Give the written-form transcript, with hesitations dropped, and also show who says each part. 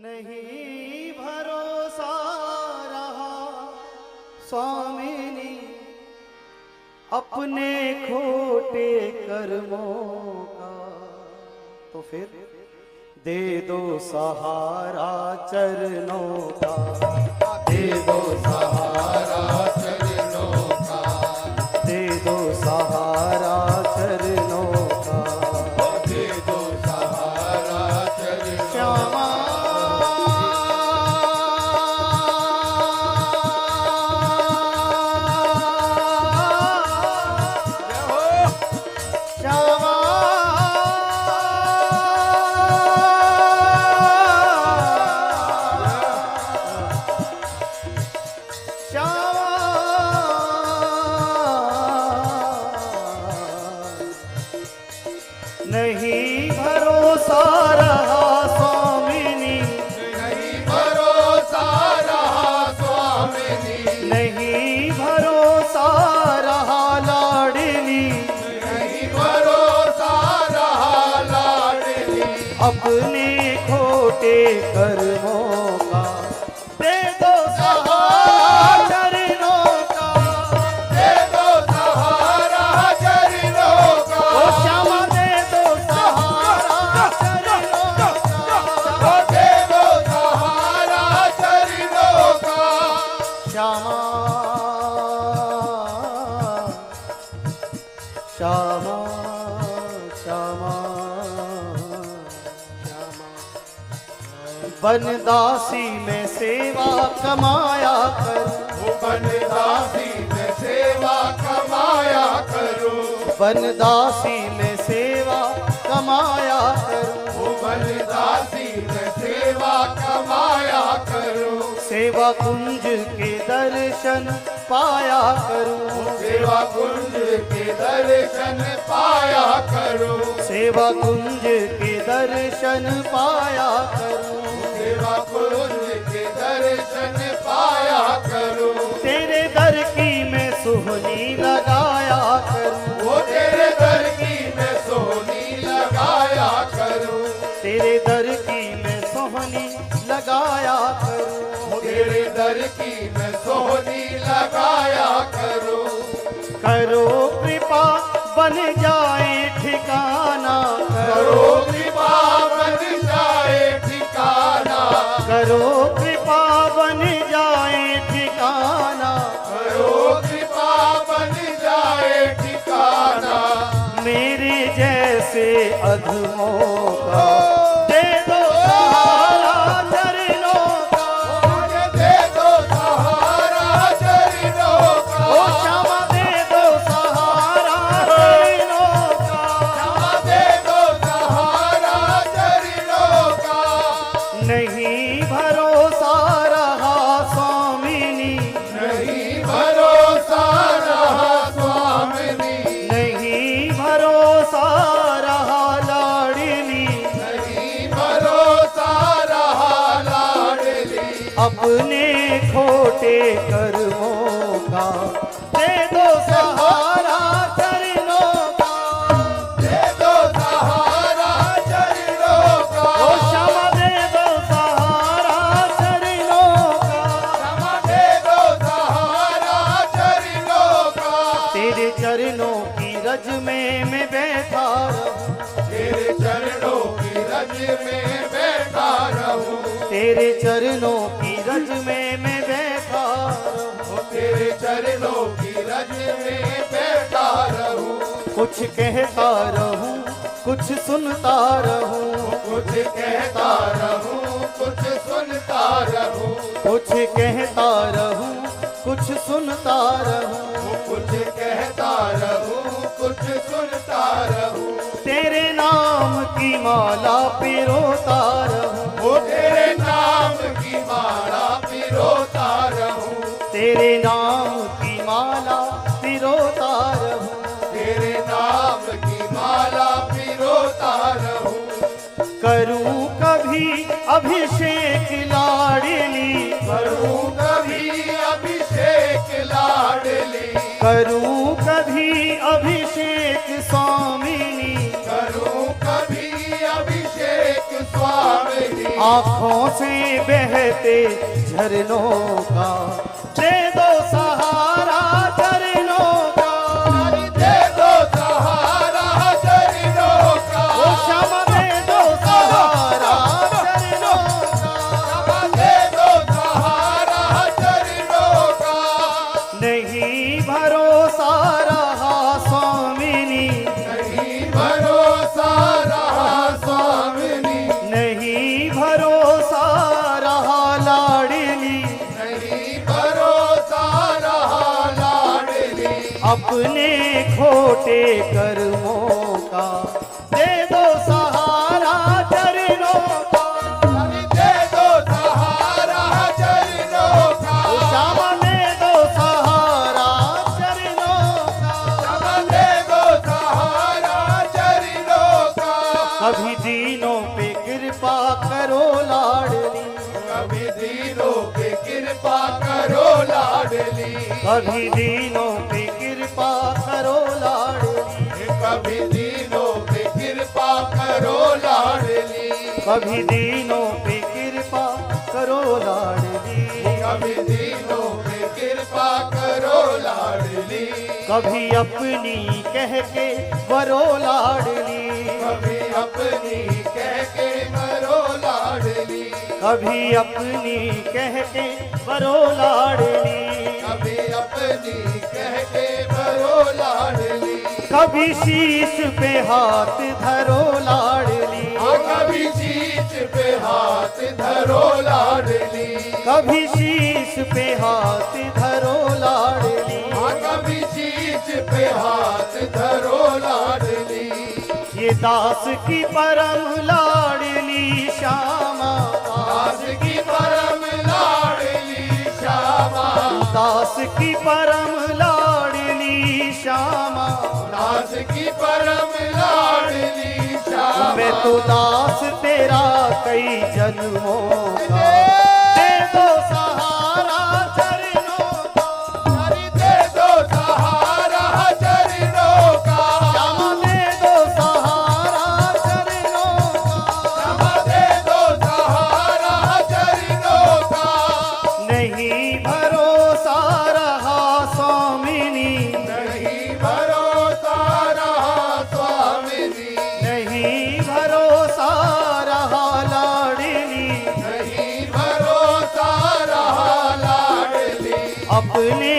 Speaker 1: नहीं भरोसा रहा स्वामिनी अपने खोटे कर्मों का, तो फिर दे दो सहारा चरणों का, दे दो सहारा चरणों का, दे दो सहारा चरणों का, दे दो सहारा चरणों का। श्यामा नहीं भरोसा रहा स्वामिनी,
Speaker 2: नहीं भरोसा रहा स्वामिनी,
Speaker 1: नहीं भरोसा रहा लाडली,
Speaker 2: नहीं भरोसा रहा लाडली,
Speaker 1: अपने खोटे कर्मों का, दे दो सहारा चरणों का,
Speaker 2: दे दो सहारा चरणों का,
Speaker 1: ओ श्यामा दे दो सहारा चरणों का,
Speaker 2: दे दो सहारा चरणों का।
Speaker 1: श्यामा श्यामा श्यामा बनदासी में सेवा कमाया कर,
Speaker 2: वो बनदासी में सेवा कमाया करो,
Speaker 1: बनदासी में सेवा कमाया कर,
Speaker 2: वो बनदासी में सेवा कमाया करो,
Speaker 1: सेवा कुंज के दर्शन पाया करूं,
Speaker 2: सेवा कुंज के दर्शन पाया करो,
Speaker 1: सेवा कुंज के दर्शन पाया करूं,
Speaker 2: सेवा कुंज के दर्शन पाया करो,
Speaker 1: तेरे दर की मैं सुहनी लगाया करूं,
Speaker 2: वो तेरे दर की मैं सोनी लगाया करूं,
Speaker 1: तेरे दर की मैं सोहनी लगाया करूं,
Speaker 2: तेरे दर की मैं सोनी लगाया करूं,
Speaker 1: करो कृपा बन जाए ठिकाना,
Speaker 2: करो कृपा बन जाए ठिकाना,
Speaker 1: करो कृपा बन जाए ठिकाना,
Speaker 2: करो कृपा बन जाए ठिकाना,
Speaker 1: मेरे जैसे अधमों का, दे दो सहारा चरणों का,
Speaker 2: मुझे दे दो सहारा चरणों का,
Speaker 1: ओ श्यामा दे दो सहारा चरणों का,
Speaker 2: क्षमा दे दो सहारा चरणों का।
Speaker 1: नहीं भरोसा रहा स्वामिनी,
Speaker 2: नहीं भरोसा रहा स्वामिनी,
Speaker 1: नहीं भरोसा रहा लाडली,
Speaker 2: नहीं भरोसा रहा लाडली,
Speaker 1: अपने खोटे कर्मों का, दे दो सहारा चरणों का,
Speaker 2: दे दो सहारा चरणों का,
Speaker 1: ओ श्यामा दे दो सहारा चरणों का,
Speaker 2: क्षमा दे दो सहारा चरणों का,
Speaker 1: तेरे चरणों की रज में मैं बैठा रहूं,
Speaker 2: तेरे चरणों की रज में बैठा रहूं,
Speaker 1: तेरे चरणों की रज में मैं बैठा रहूं,
Speaker 2: तेरे चरणों की रज में बैठा रहूं,
Speaker 1: कुछ कहता रहूं कुछ सुनता रहूं,
Speaker 2: कुछ कहता रहूं कुछ सुनता रहूं,
Speaker 1: कुछ कहता रहूं कुछ सुनता रहूं,
Speaker 2: कुछ कहता रहूं कुछ सुनता रहूं,
Speaker 1: तेरे नाम की माला पिरोता रहूं,
Speaker 2: वो तेरे नाम की माला पिरोता रहूं,
Speaker 1: तेरे नाम की माला पिरोता रहूं,
Speaker 2: तेरे नाम की माला पिरोता रहूं,
Speaker 1: करूं कभी अभिषेक लाडली,
Speaker 2: करूं कभी अभिषेक लाडली,
Speaker 1: करूं कभी अभिषेक स्वामिनी,
Speaker 2: करूं कभी अभिषेक स्वामिनी,
Speaker 1: आंखों से बहते झरनों का दे दो सहारा चरणों का,
Speaker 2: दे दो सहारा चरणों का,
Speaker 1: ओ श्यामा दे दो सहारा चरणों का,
Speaker 2: दे दो सहारा चरणों का।
Speaker 1: नहीं भरोसा रहा स्वामिनी,
Speaker 2: नहीं भरोसा रहा स्वामिनी,
Speaker 1: नहीं भरोसा रहा लाडली,
Speaker 2: नहीं भरोसा रहा लाडली।
Speaker 1: अपने खोटे कर्मों का दे दो सहारा चरणों का,
Speaker 2: दे दो सहारा चरणों का,
Speaker 1: श्यामा दे दो सहारा चरणों का।
Speaker 2: दे दो सहारा चरणों का।
Speaker 1: कभी दीनों पे कृपा करो लाडली,
Speaker 2: कभी दीनों पे कृपा करो लाडली,
Speaker 1: कभी दीनों पे कृपा करो लाडली,
Speaker 2: कभी दीनों पे कृपा करो लाडली,
Speaker 1: कभी दीनों पे कृपा करो लाडली,
Speaker 2: कभी दीनों पे कृपा करो लाडली,
Speaker 1: कभी अपनी कह के वरो लाडली,
Speaker 2: कभी अपनी कह के करो लाडली,
Speaker 1: कभी अपनी कह के वरो लाडली,
Speaker 2: कभी अपनी कह के करो लाडली,
Speaker 1: कभी शीश पे हाथ धरो लाडली,
Speaker 2: कभी शीश पे हाथ धरो लाडली,
Speaker 1: कभी शीश पे हाथ धरो लाडली,
Speaker 2: कभी शीश पे हाथ धरो लाडली।
Speaker 1: ये दास की परम लाडली श्यामा,
Speaker 2: दास की परम लाडली श्यामा,
Speaker 1: दास की परम लाडली श्यामा,
Speaker 2: दास की परम लाडली श्यामा।
Speaker 1: मैं तो दास तेरा कई जन्मों का दे दो सहारा चरणों का,
Speaker 2: दे दो सहारा चरणों का,
Speaker 1: श्यामा दे दो सहारा चरणों का,
Speaker 2: दे दो सहारा चरणों का।
Speaker 1: नहीं भरोसा रहा स्वामिनी,
Speaker 2: नहीं भरोसा रहा स्वामिनी,
Speaker 1: नहीं भरोसा रहा लाडली,
Speaker 2: नहीं भरोसा रहा लाडली,
Speaker 1: अपने